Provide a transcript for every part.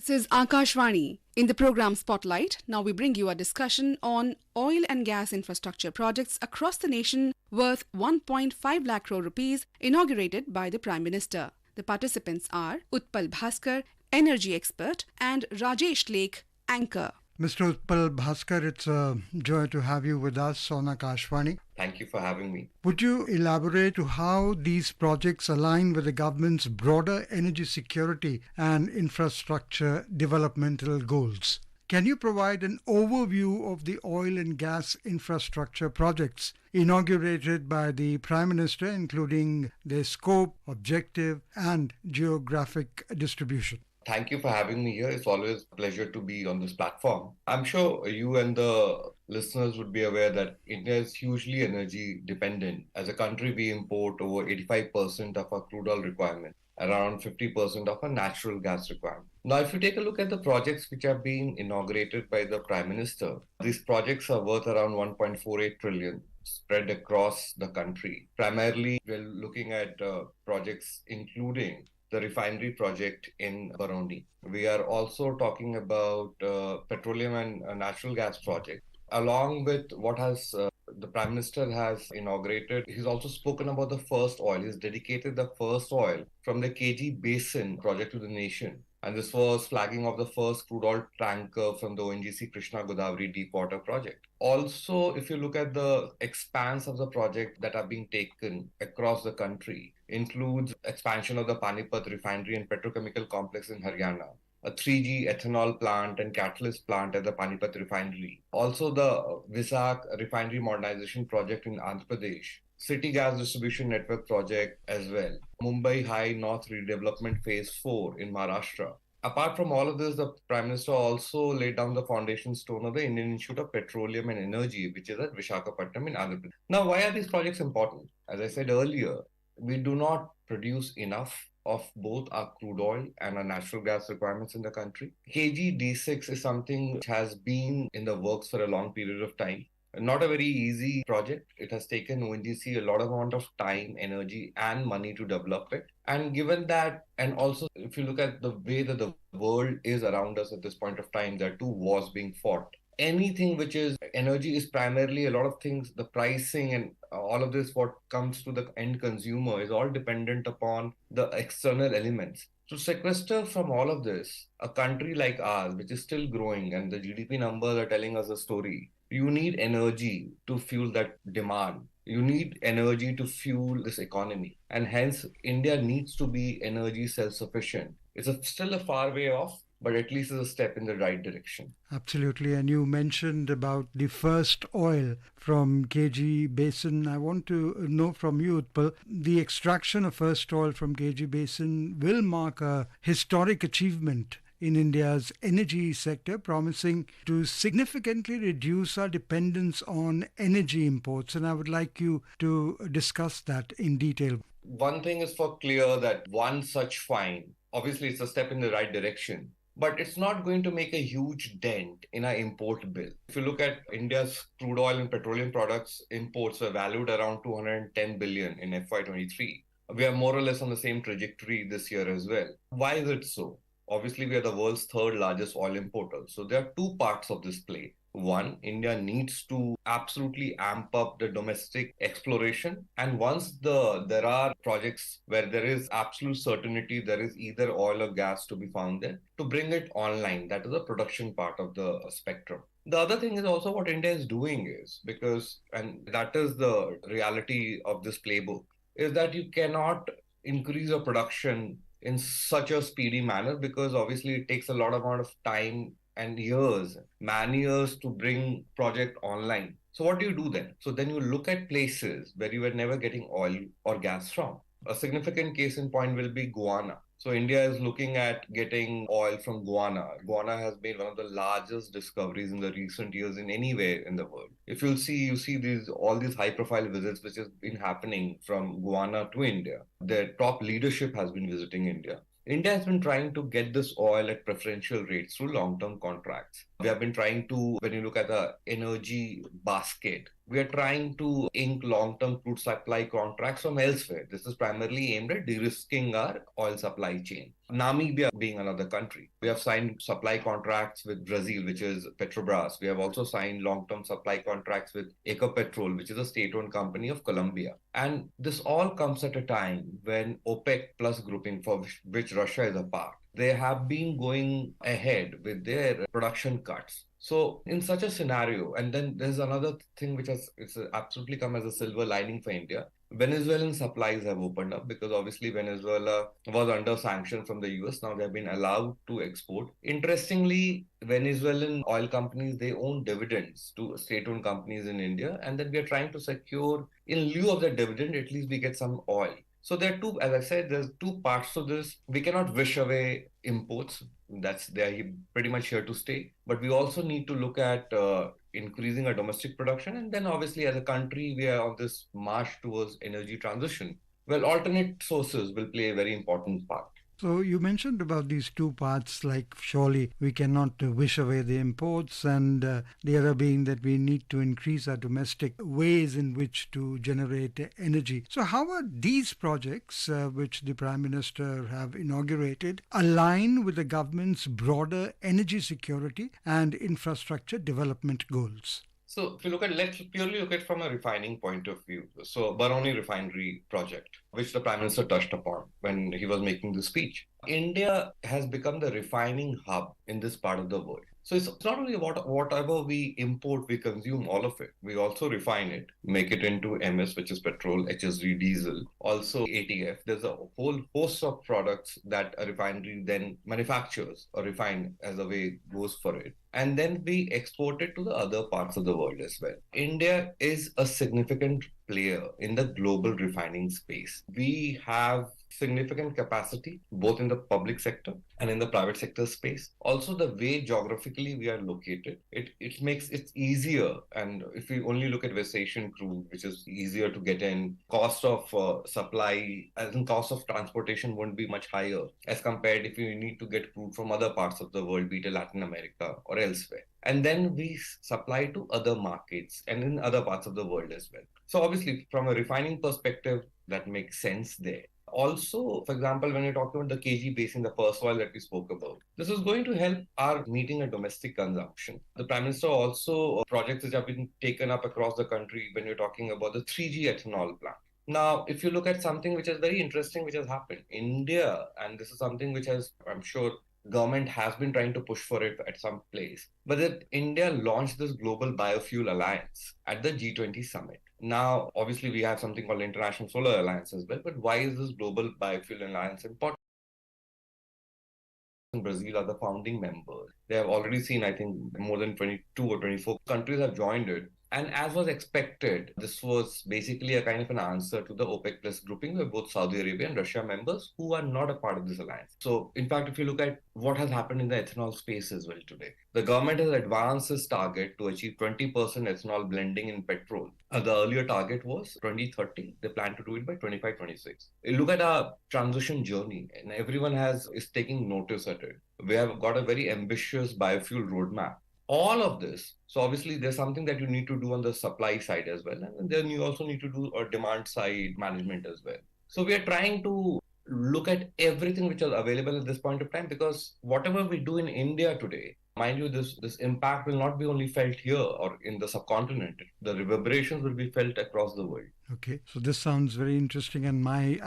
This is Akashvani. In the program Spotlight, now we bring you a discussion on oil and gas infrastructure projects across the nation worth 1.5 lakh crore rupees inaugurated by the Prime Minister. The participants are Utpal Bhaskar, energy expert, and Rajesh Lakh, anchor. Mr. Utpal Bhaskar, it's a joy to have you with us on Akashvani. Thank you for having me. Would you elaborate to how these projects align with the government's broader energy security and infrastructure developmental goals? Can you provide an overview of the oil and gas infrastructure projects inaugurated by the Prime Minister, including their scope, objective, and geographic distribution? Thank you for having me here. It's always a pleasure to be on this platform. I'm sure you and the listeners would be aware that India is hugely energy dependent. As a country, we import over 85% of our crude oil requirement, around 50% of our natural gas requirement. Now, if you take a look at the projects which are being inaugurated by the Prime Minister, these projects are worth around 1.48 trillion spread across the country. Primarily, we're looking at projects including the refinery project in Baroni. We are also talking about petroleum and natural gas project. Along with what has the Prime Minister has inaugurated, he's also spoken about the first oil. He's dedicated the first oil from the KG Basin project to the nation. And this was flagging of the first crude oil tanker from the ONGC Krishna Godavari Deepwater project. Also, if you look at the expanse of the project that are being taken across the country, includes expansion of the Panipat refinery and petrochemical complex in Haryana, a 3G ethanol plant and catalyst plant at the Panipat refinery. Also, the Vizag refinery modernization project in Andhra Pradesh, City Gas Distribution Network project as well, Mumbai High North Redevelopment Phase 4 in Maharashtra. Apart from all of this, the Prime Minister also laid down the foundation stone of the Indian Institute of Petroleum and Energy, which is at Visakhapatnam in Andhra Pradesh. Now, why are these projects important? As I said earlier, we do not produce enough of both our crude oil and our natural gas requirements in the country. KG-D6 is something which has been in the works for a long period of time. Not a very easy project. It has taken ONGC a lot of amount of time, energy, and money to develop it. And given that, and also if you look at the way that the world is around us at this point of time, there are two wars being fought. Anything which is energy is primarily a lot of things, the pricing and all of this, what comes to the end consumer is all dependent upon the external elements. To sequester from all of this, a country like ours, which is still growing and the GDP numbers are telling us a story, you need energy to fuel that demand. You need energy to fuel this economy. And hence, India needs to be energy self-sufficient. It's still a far way off, but at least it's a step in the right direction. Absolutely. And you mentioned about the first oil from KG Basin. I want to know from you, Utpal, the extraction of first oil from KG Basin will mark a historic achievement in India's energy sector, promising to significantly reduce our dependence on energy imports. And I would like you to discuss that in detail. One thing is for clear that one such find, obviously it's a step in the right direction, but it's not going to make a huge dent in our import bill. If you look at India's crude oil and petroleum products imports were valued around 210 billion in FY23. We are more or less on the same trajectory this year as well. Why is it so? Obviously, we are the world's third largest oil importer. So there are two parts of this play. One, India needs to absolutely amp up the domestic exploration. And once there are projects where there is absolute certainty there is either oil or gas to be found there, to bring it online. That is the production part of the spectrum. The other thing is also what India is doing is, and that is the reality of this playbook, is that you cannot increase your production in such a speedy manner because obviously it takes a lot amount of time and years, man years to bring project online. So what do you do then? So then you look at places where you were never getting oil or gas from. A significant case in point will be Guyana. So India is looking at getting oil from Guyana. Guyana has made one of the largest discoveries in the recent years in anywhere in the world. If you see all these high-profile visits which has been happening from Guyana to India. Their top leadership has been visiting India. India has been trying to get this oil at preferential rates through long-term contracts. We have been trying to, when you look at the energy basket, we are trying to ink long-term crude supply contracts from elsewhere. This is primarily aimed at de-risking our oil supply chain. Namibia being another country. We have signed supply contracts with Brazil, which is Petrobras. We have also signed long-term supply contracts with Ecopetrol, which is a state-owned company of Colombia. And this all comes at a time when OPEC plus grouping, for which Russia is a part, they have been going ahead with their production cuts. So in such a scenario, and then there's another thing which has it's absolutely come as a silver lining for India. Venezuelan supplies have opened up because obviously Venezuela was under sanction from the US. Now they've been allowed to export. Interestingly, Venezuelan oil companies, they own dividends to state-owned companies in India, and then we are trying to secure, in lieu of the dividend, at least we get some oil. So there are two, as I said, there's two parts to this. We cannot wish away imports. They're pretty much here to stay. But we also need to look at increasing our domestic production. And then obviously as a country, we are on this march towards energy transition. Well, alternate sources will play a very important part. So you mentioned about these two parts, like surely we cannot wish away the imports, and the other being that we need to increase our domestic ways in which to generate energy. So how are these projects, which the Prime Minister have inaugurated, align with the government's broader energy security and infrastructure development goals? So if you look at, let's purely look at from a refining point of view. So Baroni refinery project, which the Prime Minister touched upon when he was making the speech. India has become the refining hub in this part of the world. So it's not only about whatever we import, we consume all of it. We also refine it, make it into MS, which is petrol, HSD, diesel, also ATF. There's a whole host of products that a refinery then manufactures or refine as the way it goes for it. And then we export it to the other parts of the world as well. India is a significant player in the global refining space. We have significant capacity both in the public sector and in the private sector space. Also, the way geographically we are located, it makes it easier. And if we only look at West Asian crude, which is easier to get in, cost of supply, as in cost of transportation won't be much higher as compared if you need to get crude from other parts of the world, be it Latin America or elsewhere. And then we supply to other markets and in other parts of the world as well. So obviously, from a refining perspective, that makes sense there. Also, for example, when you're talking about the KG basin, the first oil that we spoke about, this is going to help our meeting a domestic consumption. The Prime Minister also projects which have been taken up across the country when you're talking about the 3G ethanol plant. Now, if you look at something which is very interesting, which has happened, India, and this is something which has, I'm sure, government has been trying to push for it at some place. But that India launched this global biofuel alliance at the G20 summit. Now, obviously, we have something called International Solar Alliance as well. But why is this global biofuel alliance important? Brazil are the founding members. They have already seen, I think, more than 22 or 24 countries have joined it. And as was expected, this was basically a kind of an answer to the OPEC plus grouping where both Saudi Arabia and Russia members who are not a part of this alliance. So, in fact, if you look at what has happened in the ethanol space as well today, the government has advanced its target to achieve 20% ethanol blending in petrol. The earlier target was 2030. They plan to do it by 25-26. Look at our transition journey, and everyone is taking notice at it. We have got a very ambitious biofuel roadmap. All of this, so obviously there's something that you need to do on the supply side as well, and then you also need to do a demand side management as well. So we are trying to look at everything which is available at this point of time, because whatever we do in India today, mind you, this impact will not be only felt here or in the subcontinent. The reverberations will be felt across the world. Okay, so this sounds very interesting, and my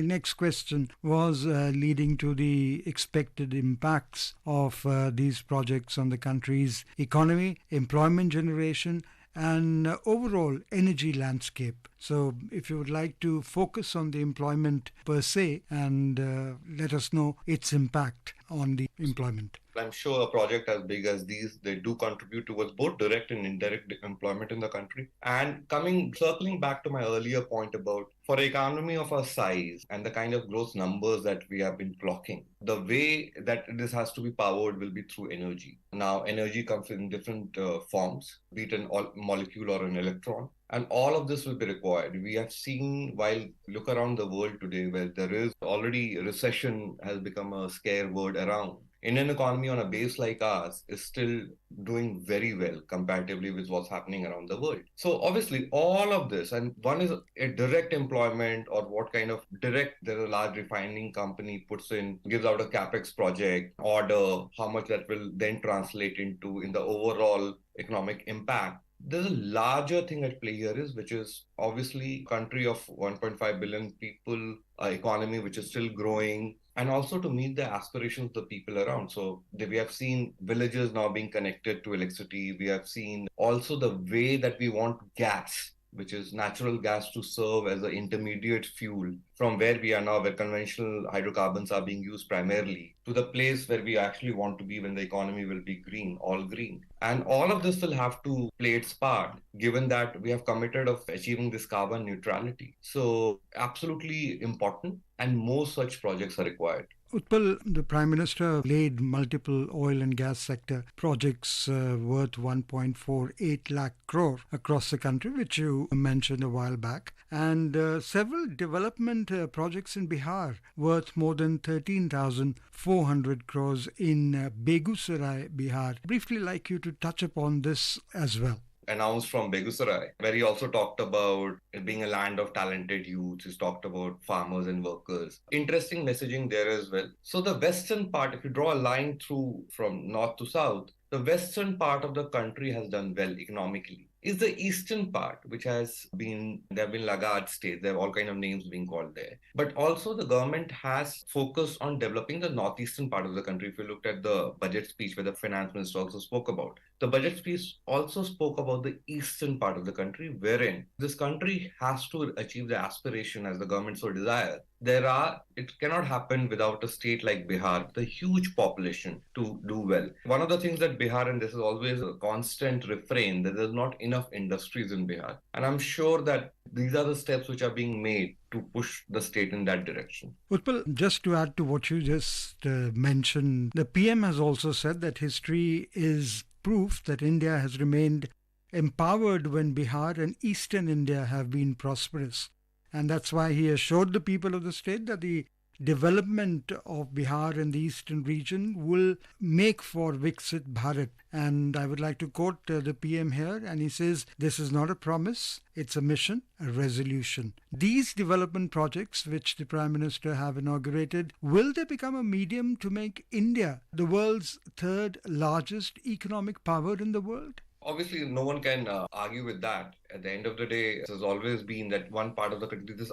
next question was leading to the expected impacts of these projects on the country's economy, employment generation, and overall energy landscape. So if you would like to focus on the employment per se and let us know its impact on the employment. I'm sure a project as big as these, they do contribute towards both direct and indirect employment in the country. And circling back to my earlier point about for an economy of our size and the kind of growth numbers that we have been clocking, the way that this has to be powered will be through energy. Now, energy comes in different forms, be it a molecule or an electron. And all of this will be required. We have seen, while look around the world today, where there is already recession has become a scare word around. Indian economy on a base like ours is still doing very well comparatively with what's happening around the world. So obviously all of this, and one is a direct employment or what kind of direct there a large refining company puts in, gives out a capex project order, how much that will then translate into in the overall economic impact. There's a larger thing at play here is, which is obviously country of 1.5 billion people, economy which is still growing, and also to meet the aspirations of the people around. So we have seen villages now being connected to electricity. We have seen also the way that we want gas, which is natural gas, to serve as an intermediate fuel from where we are now, where conventional hydrocarbons are being used primarily, to the place where we actually want to be when the economy will be green, all green. And all of this will have to play its part, given that we have committed of achieving this carbon neutrality. So absolutely important, and more such projects are required. Utpal, the Prime Minister laid multiple oil and gas sector projects worth 1.48 lakh crore across the country, which you mentioned a while back, and several development projects in Bihar worth more than 13,400 crores in Begusarai, Bihar. Briefly like you to touch upon this as well. Announced from Begusarai, where he also talked about it being a land of talented youths. He's talked about farmers and workers. Interesting messaging there as well. So the western part, if you draw a line through from north to south, the western part of the country has done well economically. Is the eastern part, which has been, there have been laggard states, there have all kind of names being called there. But also the government has focused on developing the northeastern part of the country. If you looked at the budget speech where the finance minister also spoke about, the budget speech also spoke about the eastern part of the country, wherein this country has to achieve the aspiration as the government so desires. It cannot happen without a state like Bihar, the huge population, to do well. One of the things that Bihar, and this is always a constant refrain, that there's not enough industries in Bihar. And I'm sure that these are the steps which are being made to push the state in that direction. Utpal, just to add to what you just mentioned, the PM has also said that history is proof that India has remained empowered when Bihar and Eastern India have been prosperous. And that's why he assured the people of the state that the development of Bihar and the eastern region will make for Viksit Bharat. And I would like to quote the PM here, and he says, "This is not a promise, it's a mission, a resolution." These development projects, which the Prime Minister have inaugurated, will they become a medium to make India the world's third largest economic power in the world? Obviously, no one can argue with that. At the end of the day, it has always been that one part of the country, this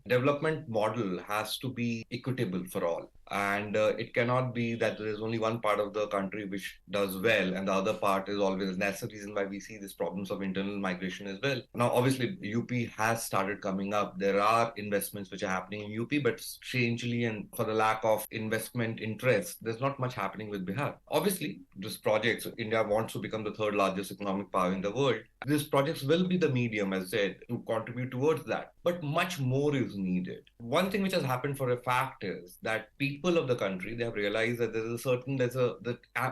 development model has to be equitable for all. And it cannot be that there is only one part of the country which does well and the other part is always. And that's the reason why we see these problems of internal migration as well. Now, obviously, UP has started coming up. There are investments which are happening in UP, but strangely, and for the lack of investment interest, there's not much happening with Bihar. Obviously, this project, so India wants to become the third largest economic power in the world. These projects will be the medium, as I said, to contribute towards that. But much more is needed. One thing which has happened for a fact is that people of the country, they have realized that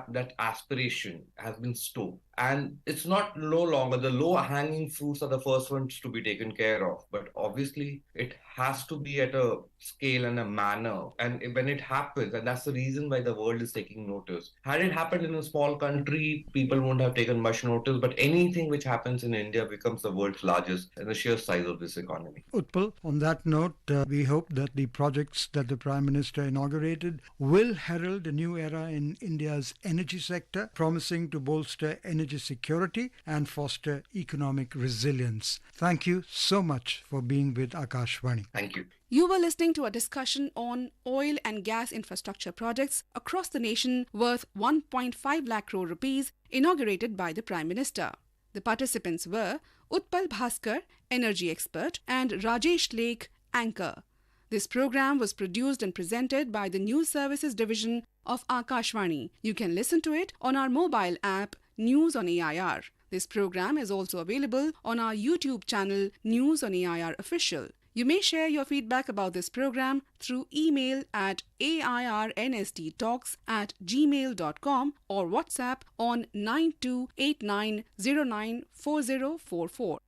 that aspiration has been stoked. And it's not no longer the low hanging fruits are the first ones to be taken care of. But obviously, it has to be at a scale and a manner. And when it happens, and that's the reason why the world is taking notice. Had it happened in a small country, people won't have taken much notice. But anything which happens in India becomes the world's largest and the sheer size of this economy. Utpal, on that note, we hope that the projects that the Prime Minister inaugurated will herald a new era in India's energy sector, promising to bolster energy security and foster economic resilience. Thank you so much for being with Akashvani. Thank you. You were listening to a discussion on oil and gas infrastructure projects across the nation worth 1.5 lakh crore rupees inaugurated by the Prime Minister. The participants were Utpal Bhaskar, energy expert, and Rajesh Lakh, anchor. This program was produced and presented by the News Services Division of Akashvani. You can listen to it on our mobile app, News on AIR. This program is also available on our YouTube channel, News on AIR Official. You may share your feedback about this program through email at airnsttalks@gmail.com or WhatsApp on 9289094044.